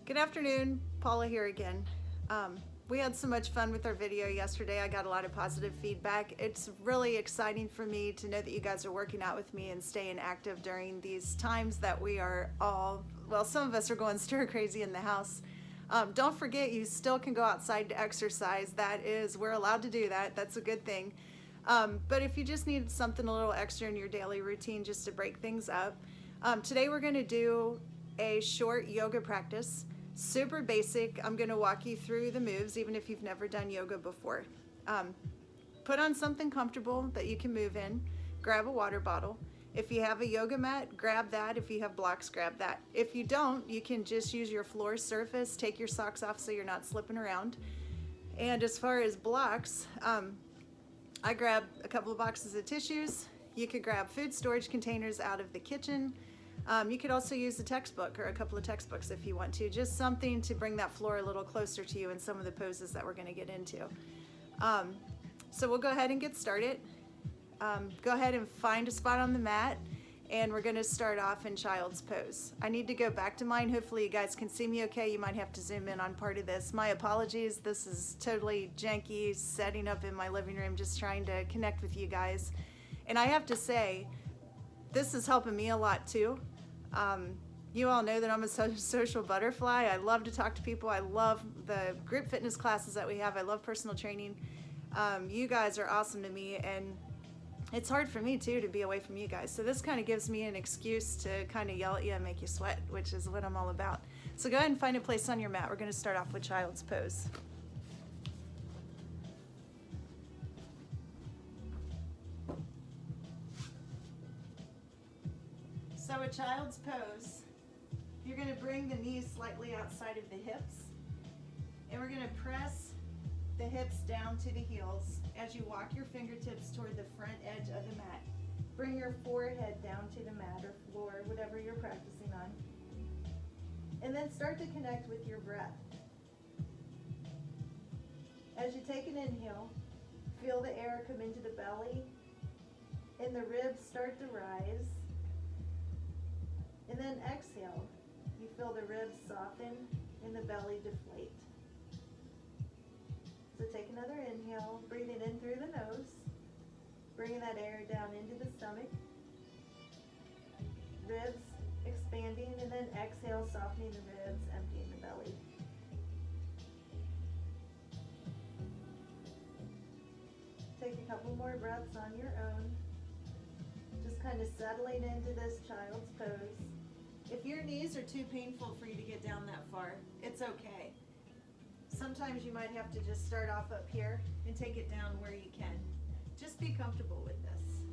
Good afternoon, Paula here again. We had so much fun with our video yesterday. I got a lot of positive feedback. It's really exciting for me to know that you guys are working out with me and staying active during these times that we are all, well, some of us are going stir crazy in the house. Don't forget, you still can go outside to exercise. We're allowed to do that. That's a good thing. But if you just need something a little extra in your daily routine just to break things up, today we're going to do a short yoga practice. Super basic. I'm going to walk you through the moves even if you've never done yoga before. Put on something comfortable that you can move in. Grab a water bottle. If you have a yoga mat, grab that. If you have blocks, grab that. If you don't, you can just use your floor surface. Take your socks off so you're not slipping around. And as far as blocks, I grabbed a couple of boxes of tissues. You could grab food storage containers out of the kitchen. You could also use a textbook or a couple of textbooks if you want to. Just something to bring that floor a little closer to you in some of the poses that we're going to get into. So we'll go ahead and get started. Go ahead and find a spot on the mat, and we're going to start off in child's pose. I need to go back to mine. Hopefully you guys can see me okay. You might have to zoom in on part of this. My apologies. This is totally janky setting up in my living room, just trying to connect with you guys. And I have to say, this is helping me a lot too. You all know that I'm a social butterfly. I love to talk to people. I love the group fitness classes that we have. I love personal training. You guys are awesome to me, and it's hard for me too to be away from you guys. So this kind of gives me an excuse to kind of yell at you and make you sweat, which is what I'm all about. So go ahead and find a place on your mat. We're going to start off with child's pose. So a child's pose, you're going to bring the knees slightly outside of the hips, and we're going to press the hips down to the heels as you walk your fingertips toward the front edge of the mat. Bring your forehead down to the mat or floor, whatever you're practicing on, and then start to connect with your breath. As you take an inhale, feel the air come into the belly, and the ribs start to rise. And then exhale, you feel the ribs soften and the belly deflate. So take another inhale, breathing in through the nose, bringing that air down into the stomach, ribs expanding, and then exhale, softening the ribs, emptying the belly. Take a couple more breaths on your own, just kind of settling into this child's pose. If your knees are too painful for you to get down that far, it's okay. Sometimes you might have to just start off up here and take it down where you can. Just be comfortable with this.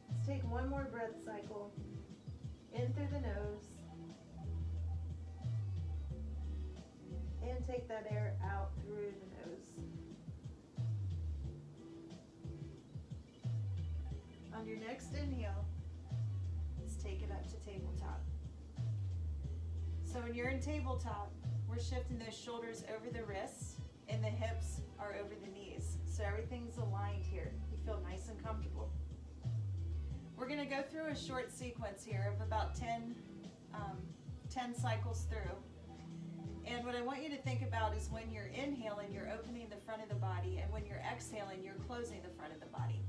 Let's take one more breath cycle. In through the nose. And take that air out through the nose. On your next inhale, let's take it up to tabletop. So when you're in tabletop, we're shifting those shoulders over the wrists and the hips are over the knees. So everything's aligned here. You feel nice and comfortable. We're going to go through a short sequence here of about 10 cycles through. And what I want you to think about is when you're inhaling, you're opening the front of the body, and when you're exhaling, you're closing the front of the body.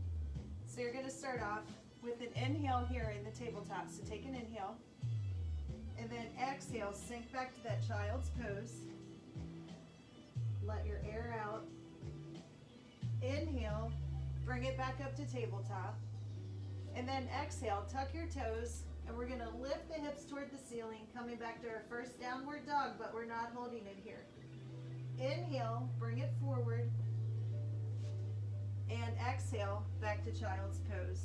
So you're going to start off with an inhale here in the tabletop. So take an inhale, and then exhale, sink back to that child's pose. Let your air out. Inhale, bring it back up to tabletop. And then exhale, tuck your toes, and we're going to lift the hips toward the ceiling, coming back to our first downward dog, but we're not holding it here. Inhale, bring it forward. And exhale, back to child's pose.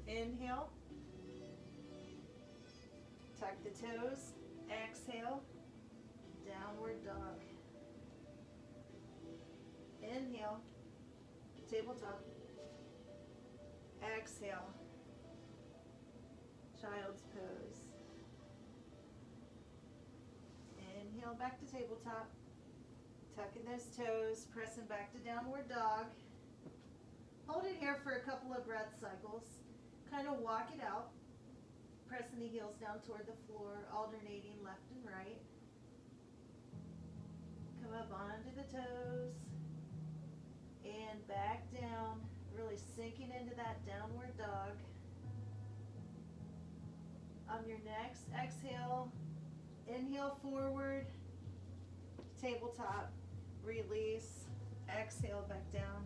Inhale, tuck the toes, exhale, downward dog. Inhale, tabletop, exhale, child's pose. Inhale, back to tabletop, tucking those toes, pressing back to downward dog. Hold it here for a couple of breath cycles. kind of walk it out, pressing the heels down toward the floor, alternating left and right. Come up onto the toes and back down, really sinking into that downward dog. On your next exhale, inhale forward, tabletop, release, exhale back down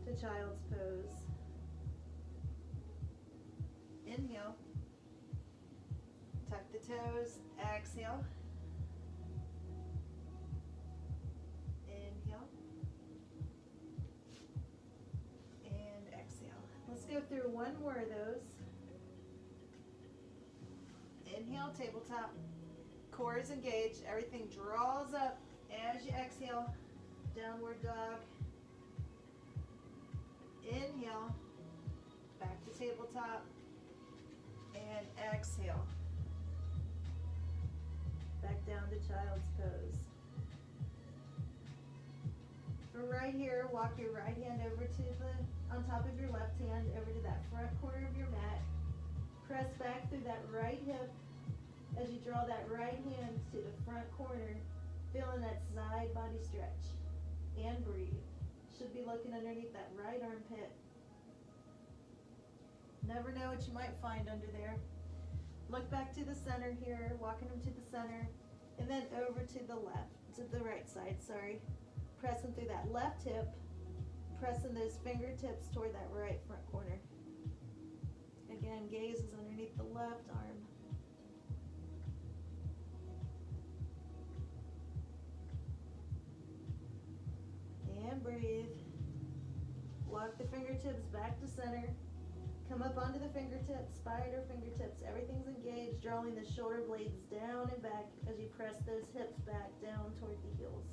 to child's pose. Inhale, tuck the toes, exhale. Inhale. And exhale. Let's go through one more of those. Inhale, tabletop. Core is engaged. Everything draws up as you exhale. Downward dog. Inhale. Back to tabletop. And exhale. Back down to child's pose. From right here, walk your right hand over to on top of your left hand, over to that front corner of your mat. Press back through that right hip as you draw that right hand to the front corner, feeling that side body stretch. And breathe. Should be looking underneath that right armpit. Never know what you might find under there. Look back to the center here, walking them to the center, and then over to the left, to the right side, sorry. Pressing through that left hip, pressing those fingertips toward that right front corner. Again, gaze is underneath the left arm. And breathe. Walk the fingertips back to center. Come up onto the fingertips, spider fingertips. Everything's engaged, drawing the shoulder blades down and back as you press those hips back down toward the heels.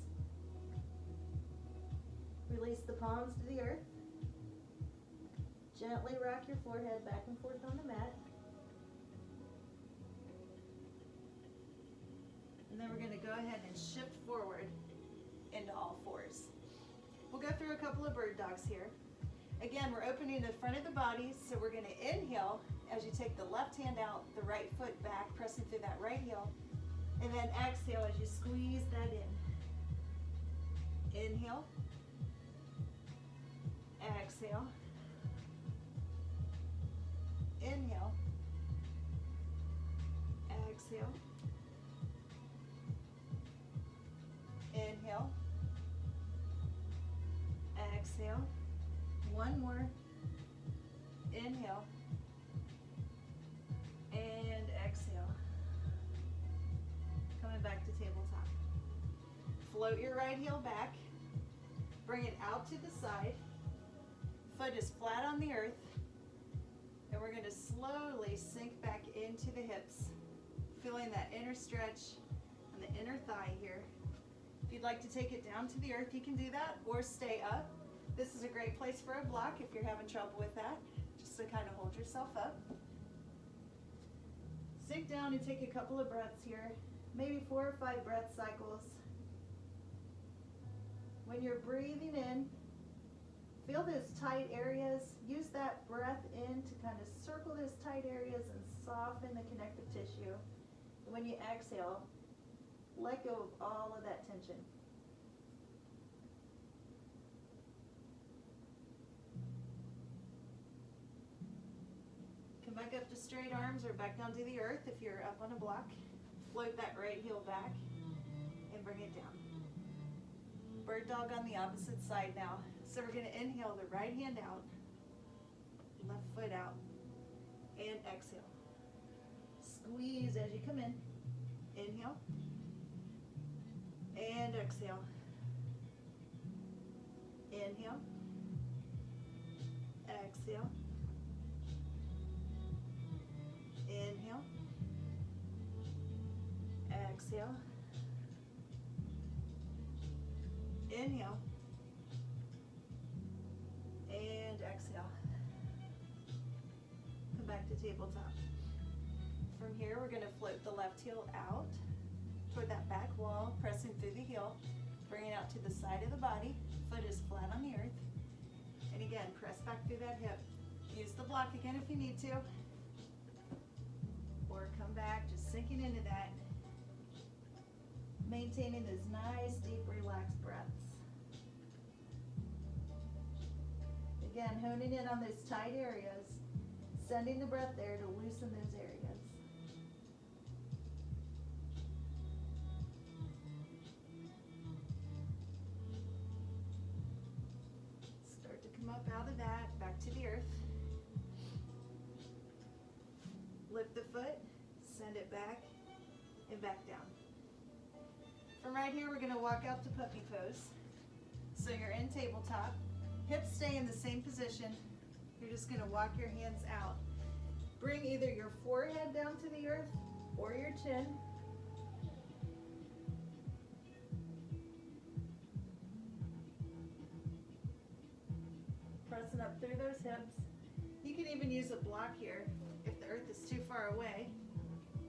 Release the palms to the earth. Gently rock your forehead back and forth on the mat. And then we're going to go ahead and shift forward into all fours. We'll go through a couple of bird dogs here. Again, we're opening the front of the body, so we're going to inhale as you take the left hand out, the right foot back, pressing through that right heel, and then exhale as you squeeze that in. Inhale, exhale, inhale, exhale, inhale, exhale. One more. Inhale. And exhale. Coming back to tabletop. Float your right heel back. Bring it out to the side. Foot is flat on the earth. And we're going to slowly sink back into the hips. Feeling that inner stretch on the inner thigh here. If you'd like to take it down to the earth, you can do that, or stay up. This is a great place for a block if you're having trouble with that, just to kind of hold yourself up. Sink down and take a couple of breaths here, maybe 4 or 5 breath cycles. When you're breathing in, feel those tight areas. Use that breath in to kind of circle those tight areas and soften the connective tissue. And when you exhale, let go of all of that tension. Back up to straight arms or back down to the earth if you're up on a block. Float that right heel back and bring it down. Bird dog on the opposite side now. So we're going to inhale the right hand out, left foot out, and exhale. Squeeze as you come in. Inhale and exhale. Inhale, exhale. Inhale, exhale, inhale, and exhale. Come back to tabletop. From here, we're going to float the left heel out toward that back wall, pressing through the heel, bring it out to the side of the body. Foot is flat on the earth. And again, press back through that hip. Use the block again if you need to. Or come back, just sinking into that. Maintaining those nice, deep, relaxed breaths. Again, honing in on those tight areas, sending the breath there to loosen those areas. Start to come up out of that, back to the earth. Lift the foot, send it back, and back down. From right here, we're gonna walk out to puppy pose. So you're in tabletop, hips stay in the same position. You're just gonna walk your hands out. Bring either your forehead down to the earth or your chin. Pressing up through those hips. You can even use a block here. If the earth is too far away,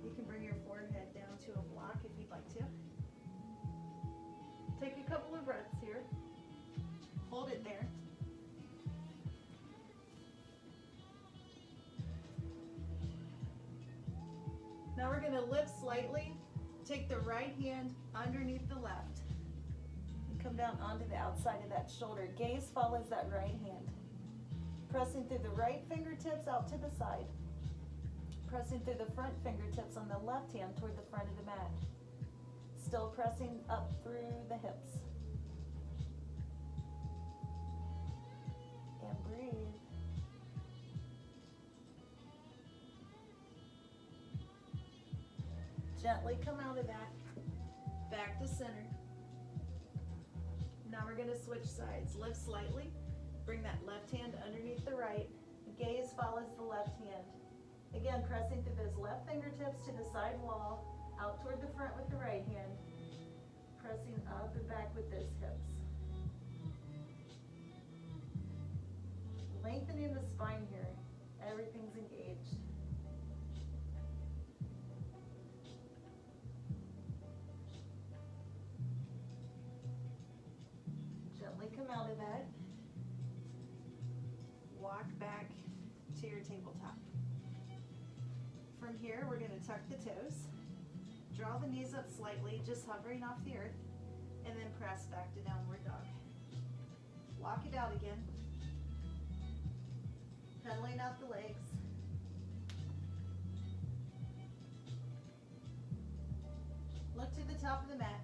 you can bring your forehead down to a block if you'd like to. Take a couple of breaths here. Hold it there. Now we're going to lift slightly. Take the right hand underneath the left. And come down onto the outside of that shoulder. Gaze follows that right hand. Pressing through the right fingertips out to the side. Pressing through the front fingertips on the left hand toward the front of the mat. Still pressing up through the hips. And breathe. Gently come out of that. Back to center. Now we're going to switch sides. Lift slightly. Bring that left hand underneath the right. Gaze follows the left hand. Again, pressing through those left fingertips to the side wall, out toward the front with the right hand, pressing up and back with those hips. Lengthening the spine here. Everything's engaged. Gently come out of that. Walk back to your tabletop. From here, we're going to tuck the toes. Draw the knees up slightly, just hovering off the earth, and then press back to downward dog. Walk it out again. Pedaling out the legs. Look to the top of the mat.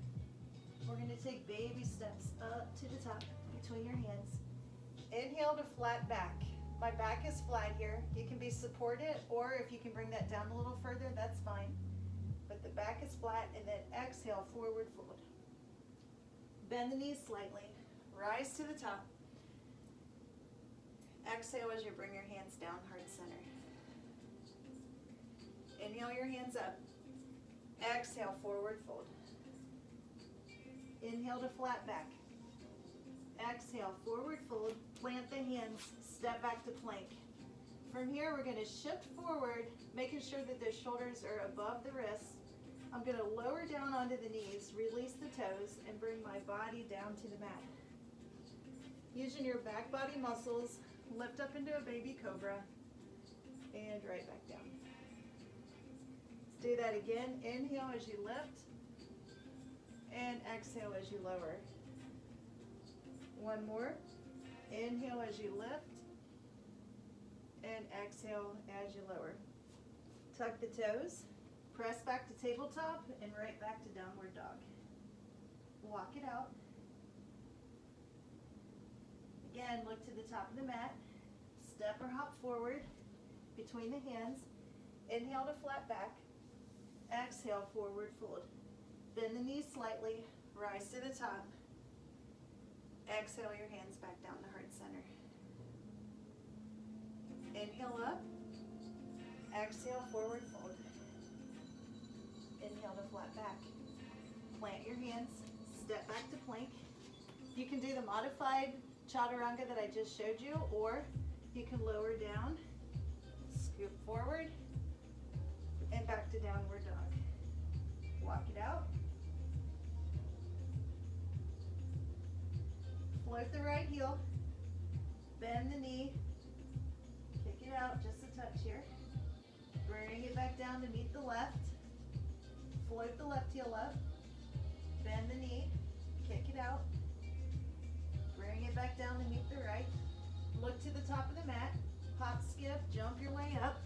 We're going to take baby steps up to the top between your hands. Inhale to flat back. My back is flat here. You can be supported, or if you can bring that down a little further, that's fine. But the back is flat, and then exhale, forward fold. Bend the knees slightly. Rise to the top. Exhale as you bring your hands down, heart center. Inhale your hands up. Exhale, forward fold. Inhale to flat back. Exhale, forward fold. Plant the hands, step back to plank. From here, we're going to shift forward, making sure that the shoulders are above the wrists. I'm going to lower down onto the knees, release the toes, and bring my body down to the mat. Using your back body muscles, lift up into a baby cobra, and right back down. Let's do that again. Inhale as you lift, and exhale as you lower. One more. Inhale as you lift, and exhale as you lower. Tuck the toes, press back to tabletop, and right back to downward dog. Walk it out. Again, look to the top of the mat. Step or hop forward between the hands. Inhale to flat back. Exhale, forward fold. Bend the knees slightly, rise to the top. Exhale your hands back down to heart center. Inhale up. Exhale, forward fold. Inhale to flat back. Plant your hands, step back to plank. You can do the modified chaturanga that I just showed you, or you can lower down, scoop forward, and back to downward dog. Walk it out. Float the right heel, bend the knee, Bring it back down to meet the left. Float the left heel up. Bend the knee. Kick it out. Bring it back down to meet the right. Look to the top of the mat. Hop, skip, jump your way up.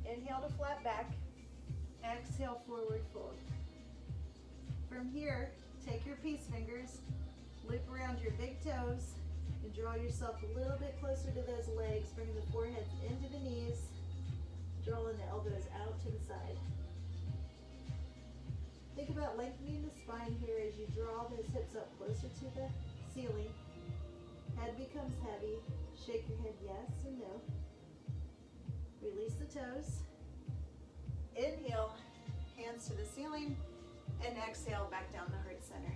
Inhale to flat back. Exhale, forward fold. From here, take your peace fingers, loop around your big toes, and draw yourself a little bit closer to those legs, bringing the forehead into the knees, drawing the elbows out to the side. Think about lengthening the spine here as you draw those hips up closer to the ceiling. Head becomes heavy. Shake your head yes or no. Release the toes. Inhale, hands to the ceiling, and exhale back down the heart center.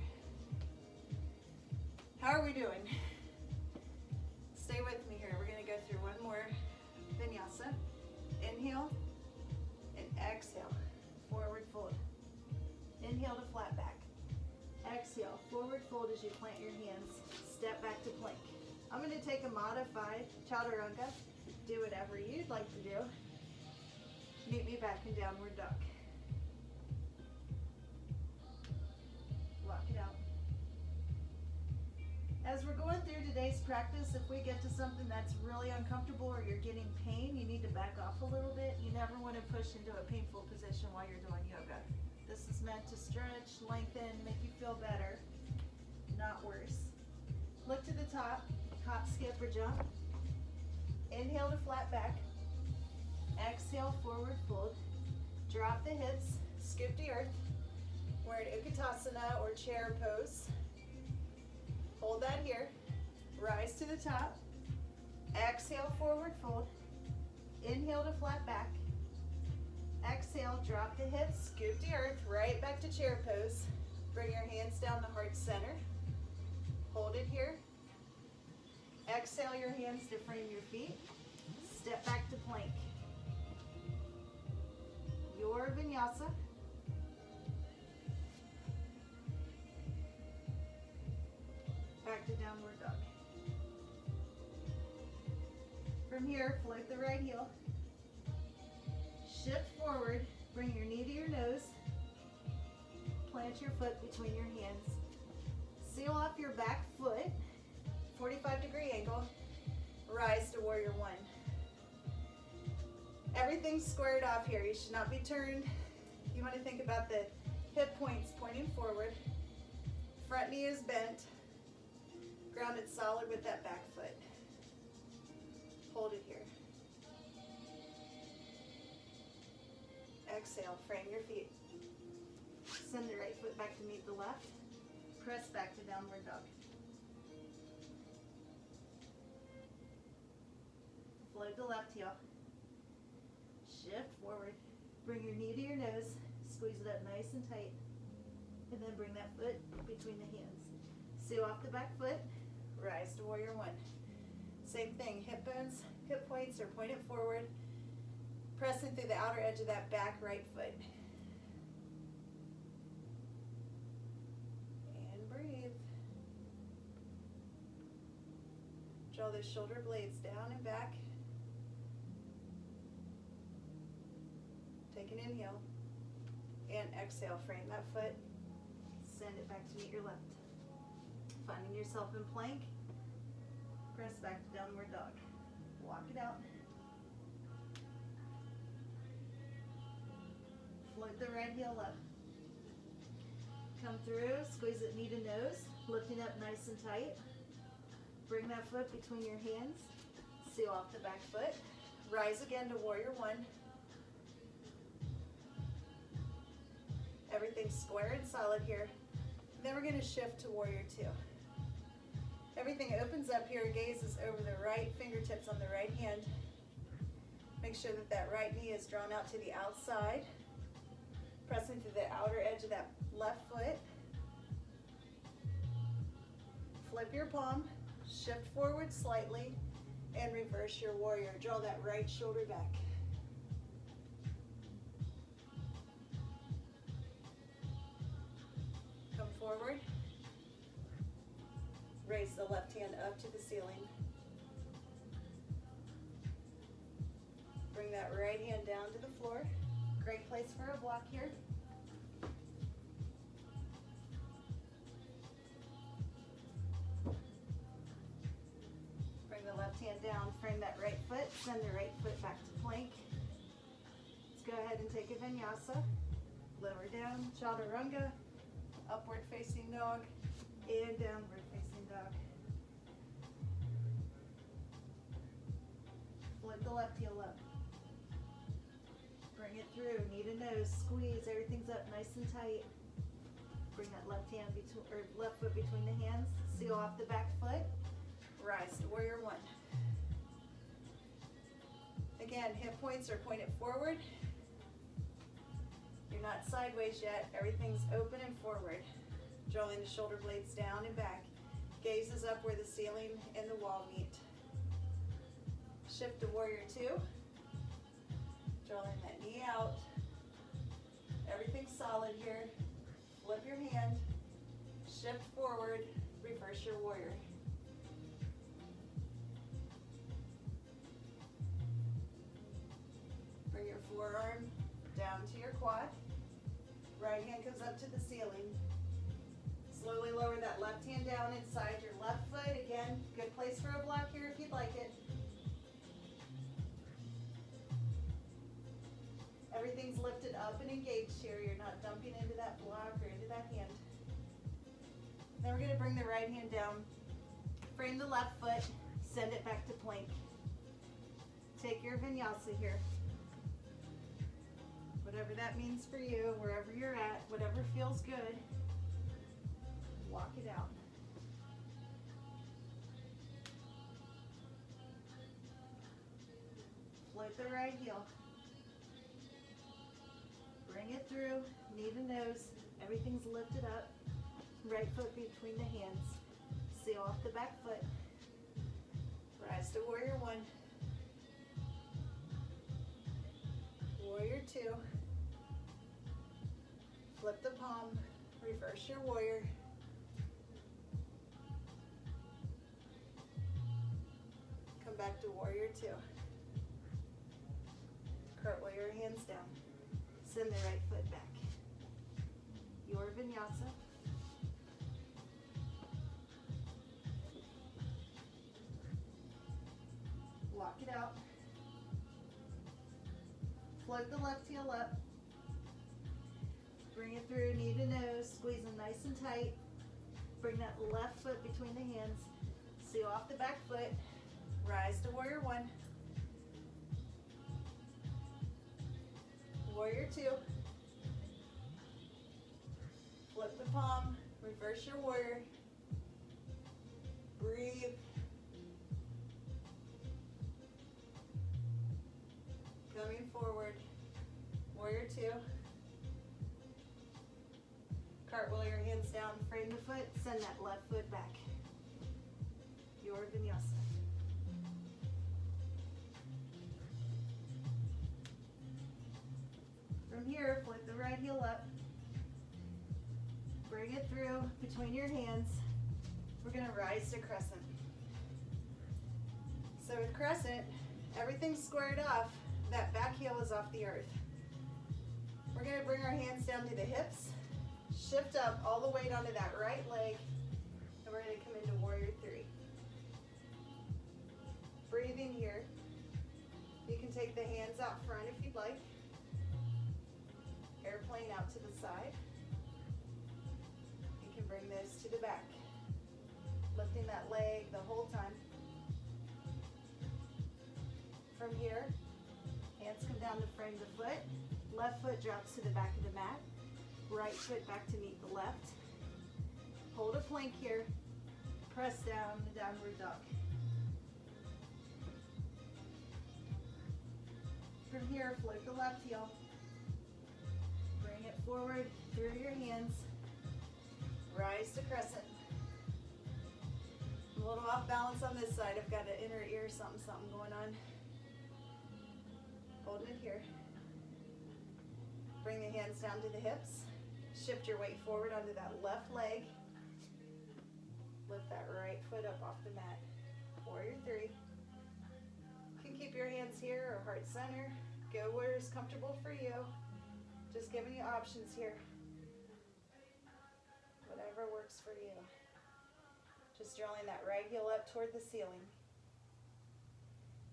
How are we doing? Stay with me here. We're going to go through one more vinyasa. Inhale and exhale, forward fold. Inhale to flat back. Exhale, forward fold as you plant your hands. Step back to plank. I'm going to take a modified chaturanga. Do whatever you'd like to do. Meet me back in downward dog. Walk it out. As we're going through today's practice, if we get to something that's really uncomfortable or you're getting pain, you need to back off a little bit. You never want to push into a painful position while you're doing yoga. This is meant to stretch, lengthen, make you feel better, not worse. Look to the top, hop, skip, or jump. Inhale to flat back. Exhale, forward fold. Drop the hips, scoop the earth. We're in Utkatasana or chair pose. Hold that here. Rise to the top. Exhale, forward fold. Inhale to flat back. Exhale, drop the hips, scoop the earth, right back to chair pose. Bring your hands down the heart center. Hold it here. Exhale your hands to frame your feet. Step back to plank. Your vinyasa. Back to downward dog. From here, float the right heel. Shift forward, bring your knee to your nose. Plant your foot between your hands. Seal off your back foot, 45-degree angle. Rise to warrior one. Everything's squared off here. You should not be turned. You want to think about the hip points pointing forward. Front knee is bent. Grounded solid with that back foot. Hold it here. Exhale, frame your feet. Send the right foot back to meet the left. Press back to downward dog. Float the left heel. Shift forward. Bring your knee to your nose. Squeeze it up nice and tight. And then bring that foot between the hands. Seal off the back foot. Rise to warrior one. Same thing, hip bones, hip points are pointed forward. Pressing through the outer edge of that back right foot. And breathe. Draw those shoulder blades down and back. Take an inhale. And exhale, frame that foot. Send it back to meet your left. Finding yourself in plank. Press back to downward dog. Walk it out. Float the right heel up. Come through, squeeze it knee to nose, lifting up nice and tight. Bring that foot between your hands. Seal off the back foot. Rise again to warrior one. Everything's square and solid here. Then we're going to shift to warrior two. Everything opens up here, gaze is over the right, fingertips on the right hand. Make sure that that right knee is drawn out to the outside. Pressing through the outer edge of that left foot. Flip your palm, shift forward slightly, and reverse your warrior. Draw that right shoulder back. Come forward. Raise the left hand up to the ceiling. Bring Bring that right hand down to the floor. Great place for a block here. Bring the left hand down, frame that right foot, send the right foot back to plank. Let's go ahead and take a vinyasa. Lower down, chaturanga, upward facing dog, and downward facing dog. Flip the left heel up. Bring it through, knee to nose, squeeze, everything's up nice and tight. Bring that left foot between the hands, seal off the back foot, rise to warrior one. Again, hip points are pointed forward. You're not sideways yet, everything's open and forward. Drawing the shoulder blades down and back. Gaze is up where the ceiling and the wall meet. Shift to warrior two. Drawing that knee out. Everything's solid here. Flip your hand. Shift forward. Reverse your warrior. Bring your forearm down to your quad. Right hand comes up to the ceiling. Slowly lower that left hand down inside your left foot. Again, good place for a block here if you'd like it. Everything's lifted up and engaged here. You're not dumping into that block or into that hand. Then we're going to bring the right hand down. Frame the left foot. Send it back to plank. Take your vinyasa here. Whatever that means for you, wherever you're at, whatever feels good, walk it out. Float the right heel. Bring it through, knee to nose, everything's lifted up. Right foot between the hands. Seal off the back foot. Rise to warrior one. Warrior two. Flip the palm, reverse your warrior. Come back to warrior two. Cartwheel your hands down. Send the right foot back. Your vinyasa. Walk it out. Float the left heel up. Bring it through, knee to nose, squeeze them nice and tight. Bring that left foot between the hands. Seal off the back foot. Rise to warrior one. Warrior two. Flip the palm, reverse your warrior. Breathe. Coming forward. Warrior two. Cartwheel your hands down, frame the foot, send that left foot back. Your vinyasa. From here, flip the right heel up. Bring it through between your hands. We're going to rise to crescent. So with crescent, everything's squared off. That back heel is off the earth. We're going to bring our hands down to the hips. Shift up all the weight onto that right leg, and we're going to come into warrior three. Breathing here. You can take the hands out front if you'd like. Airplane out to the side. You can bring those to the back. Lifting that leg the whole time. From here, hands come down to frame the foot. Left foot drops to the back of the mat. Right foot back to meet the left. Hold a plank here. Press down the downward dog. From here, float the left heel. Bring it forward through your hands. Rise to crescent. I'm a little off balance on this side. I've got an inner ear something going on. Holding it here. Bring the hands down to the hips. Shift your weight forward onto that left leg. Lift that right foot up off the mat. Warrior three. You can keep your hands here or your heart center. Go where is comfortable for you. Just giving you options here. Whatever works for you. Just drawing that right heel up toward the ceiling.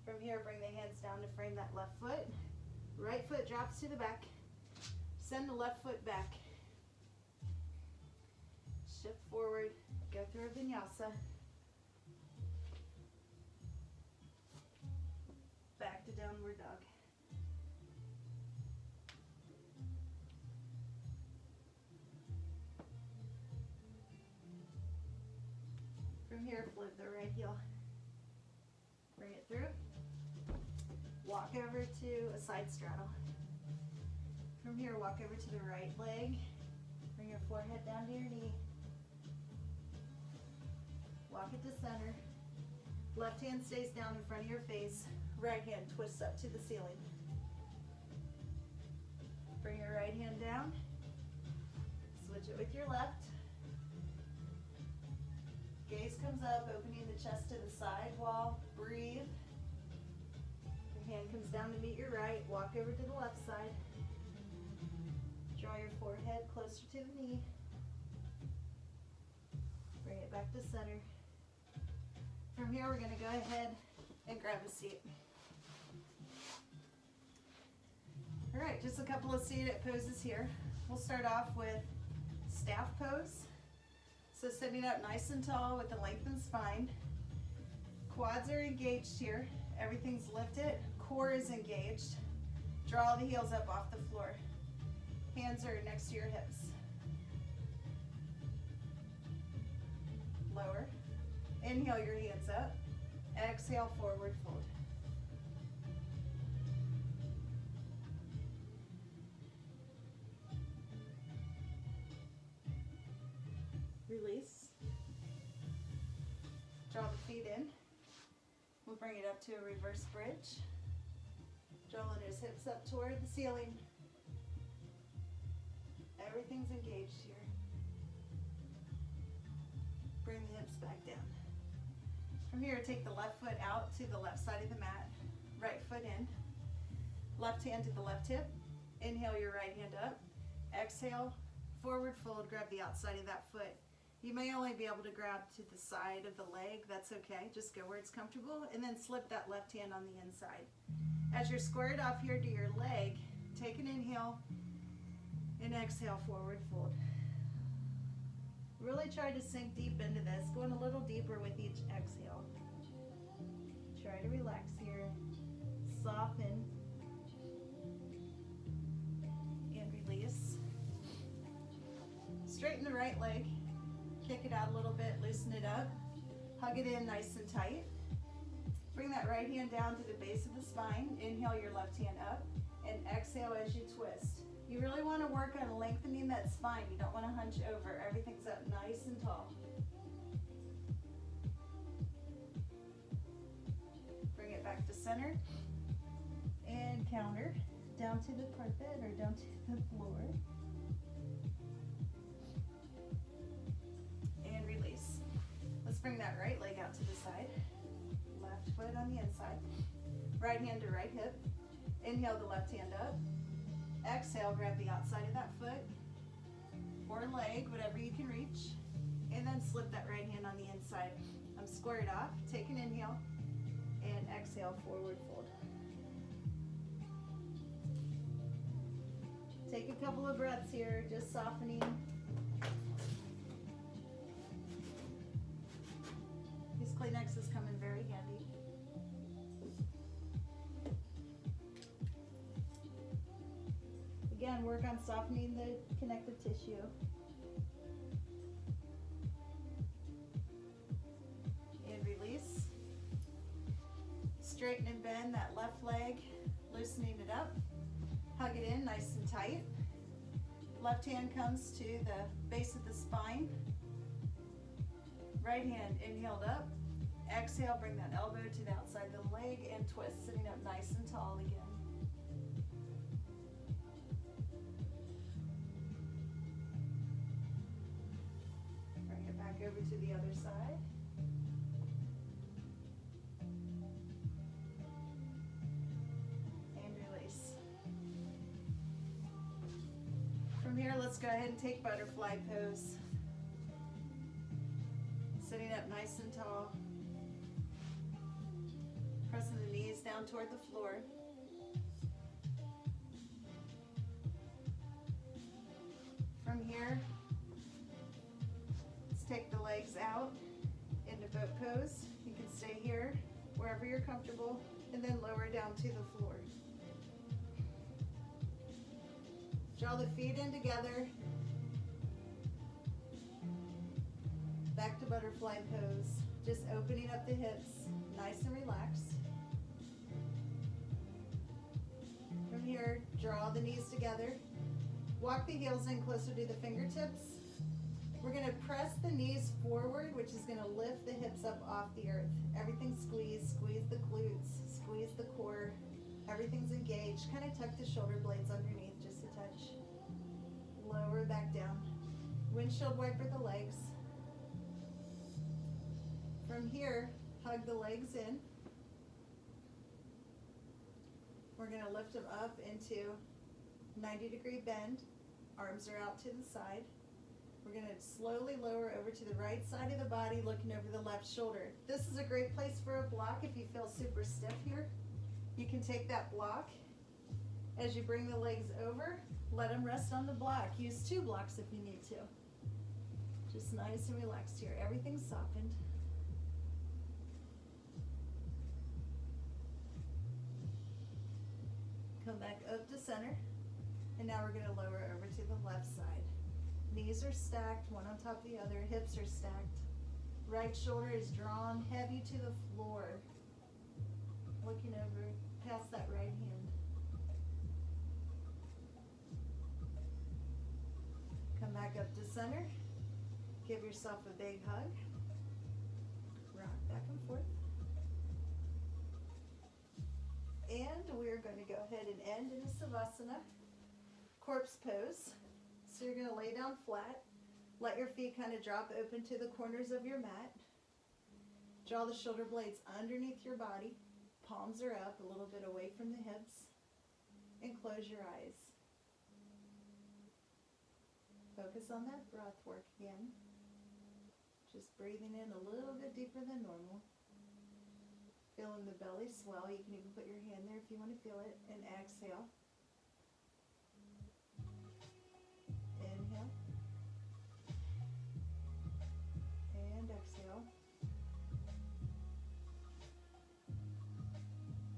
From here, bring the hands down to frame that left foot. Right foot drops to the back. Send the left foot back. Shift forward. Go through a vinyasa. Back to downward dog. From here, flip the right heel. Bring it through. Walk over to a side straddle. From here, walk over to the right leg. Bring your forehead down to your knee. Walk it to center. Left hand stays down in front of your face. Right hand twists up to the ceiling. Bring your right hand down. Switch it with your left. Gaze comes up, opening the chest to the side wall. Breathe. Your hand comes down to meet your right. Walk over to the left side. Draw your forehead closer to the knee. Bring it back to center. From here, we're going to go ahead and grab a seat. All right, just a couple of seated poses here. We'll start off with staff pose. So sitting up nice and tall with a lengthened spine. Quads are engaged here. Everything's lifted. Core is engaged. Draw the heels up off the floor. Hands are next to your hips. Lower. Inhale your hands up. Exhale, forward fold. Release. Draw the feet in. We'll bring it up to a reverse bridge. Drawing his hips up toward the ceiling. Everything's engaged here. Bring the hips back down. From here, take the left foot out to the left side of the mat. Right foot in. Left hand to the left hip. Inhale your right hand up. Exhale, forward fold, grab the outside of that foot. You may only be able to grab to the side of the leg. That's okay. Just go where it's comfortable and then slip that left hand on the inside. As you're squared off here to your leg, take an inhale and exhale, forward fold. Really try to sink deep into this, going a little deeper with each exhale. Try to relax here, soften, and release. Straighten the right leg, kick it out a little bit, loosen it up, hug it in nice and tight. Bring that right hand down to the base of the spine, inhale your left hand up, and exhale as you twist. You really want to work on lengthening that spine. You don't want to hunch over. Everything's up nice and tall. Bring it back to center. And counter. Down to the carpet or down to the floor. And release. Let's bring that right leg out to the side. Left foot on the inside. Right hand to right hip. Inhale the left hand up. Exhale, grab the outside of that foot or leg, whatever you can reach, and then slip that right hand on the inside. I'm squared off. Take an inhale and exhale, forward fold. Take a couple of breaths here, just softening. These Kleenexes come in very handy. Again, work on softening the connective tissue. And release. Straighten and bend that left leg, loosening it up. Hug it in nice and tight. Left hand comes to the base of the spine. Right hand inhaled up. Exhale, bring that elbow to the outside of the leg and twist, sitting up nice and tall again. Over to the other side. let's go ahead and take butterfly pose. Sitting up nice and tall. Pressing the knees down toward the floor. From here, let's take the legs out into boat pose. You can stay here, wherever you're comfortable, and then lower down to the floor. Draw the feet in together. Back to butterfly pose. Just opening up the hips, nice and relaxed. From here, draw the knees together. Walk the heels in closer to the fingertips. We're going to press the knees forward, which is going to lift the hips up off the earth. Everything squeeze, squeeze the glutes, squeeze the core. Everything's engaged. Kind of tuck the shoulder blades underneath just a touch. Lower back down. Windshield wiper the legs. From here, hug the legs in. We're going to lift them up into 90-degree bend. Arms are out to the side. We're going to slowly lower over to the right side of the body, looking over the left shoulder. This is a great place for a block if you feel super stiff here. You can take that block. As you bring the legs over, let them rest on the block. Use 2 blocks if you need to. Just nice and relaxed here. Everything's softened. Come back up to center. And now we're going to lower over to the left side. Knees are stacked, one on top of the other. Hips are stacked. Right shoulder is drawn heavy to the floor. Looking over past that right hand. Come back up to center. Give yourself a big hug. Rock back and forth. And we're going to go ahead and end in a Savasana. Corpse pose. So you're going to lay down flat. Let your feet kind of drop open to the corners of your mat. Draw the shoulder blades underneath your body. Palms are up, a little bit away from the hips. And close your eyes. Focus on that breath work again. Just breathing in a little bit deeper than normal. Feeling the belly swell. You can even put your hand there if you want to feel it. And exhale. Inhale. And exhale.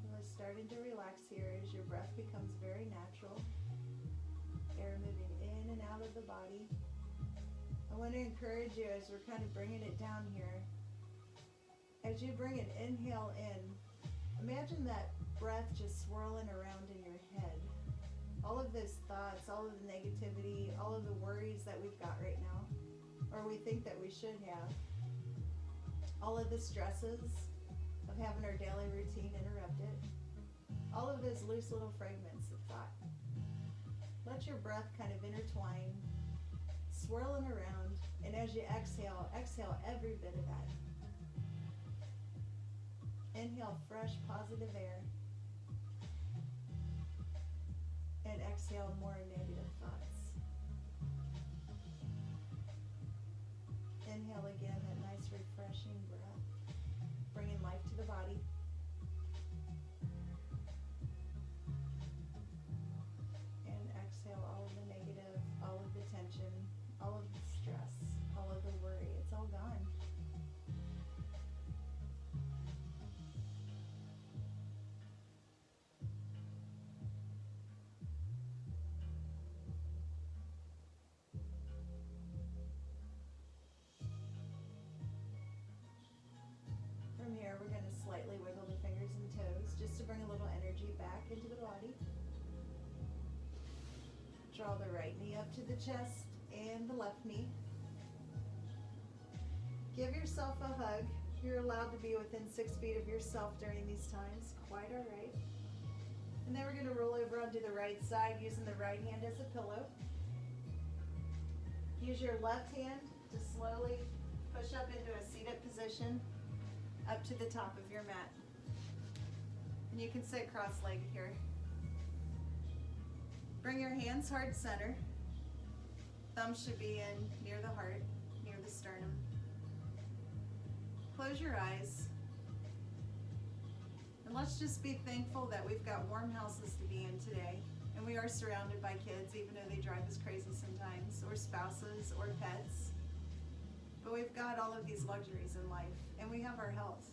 We're starting to relax here as your breath becomes very natural. Air moving in and out of the body. I want to encourage you as we're kind of bringing it down here. As you bring an inhale in, imagine that breath just swirling around in your head. All of those thoughts, all of the negativity, all of the worries that we've got right now, or we think that we should have, all of the stresses of having our daily routine interrupted, all of those loose little fragments of thought. Let your breath kind of intertwine, swirling around, and as you exhale, exhale every bit of that. Inhale fresh, positive air. And exhale more negative thoughts. Inhale again, that nice refreshing breath, bringing life to the body. And exhale all of the negative, all of the tension, all of the stress, all of the worry. It's all gone. From here, we're going to slightly wiggle the fingers and toes just to bring a little energy back into the body. Draw the right knee up to the chest and the left knee. Give yourself a hug. You're allowed to be within 6 feet of yourself during these times. Quite all right. And then we're going to roll over onto the right side using the right hand as a pillow. Use your left hand to slowly push up into a seated position up to the top of your mat. And you can sit cross-legged here. Bring your hands heart center. Thumb should be in near the heart, near the sternum. Close your eyes. And let's just be thankful that we've got warm houses to be in today. And we are surrounded by kids, even though they drive us crazy sometimes, or spouses, or pets. But we've got all of these luxuries in life, and we have our health.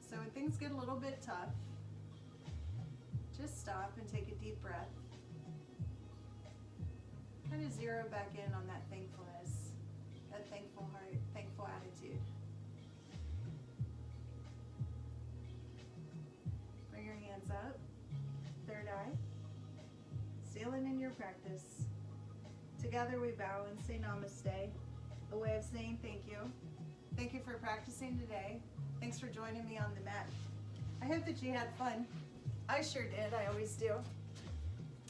So when things get a little bit tough, just stop and take a deep breath. Kind of zero back in on that thankfulness, that thankful heart, thankful attitude. Bring your hands up, third eye. Sealing in your practice. Together we bow and say namaste, a way of saying thank you. Thank you for practicing today. Thanks for joining me on the mat. I hope that you had fun. I sure did, I always do.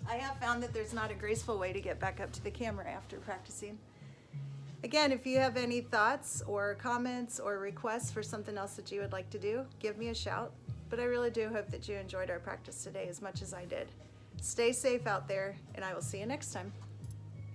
I have found that there's not a graceful way to get back up to the camera after practicing. Again, if you have any thoughts or comments or requests for something else that you would like to do, give me a shout. But I really do hope that you enjoyed our practice today as much as I did. Stay safe out there, and I will see you next time.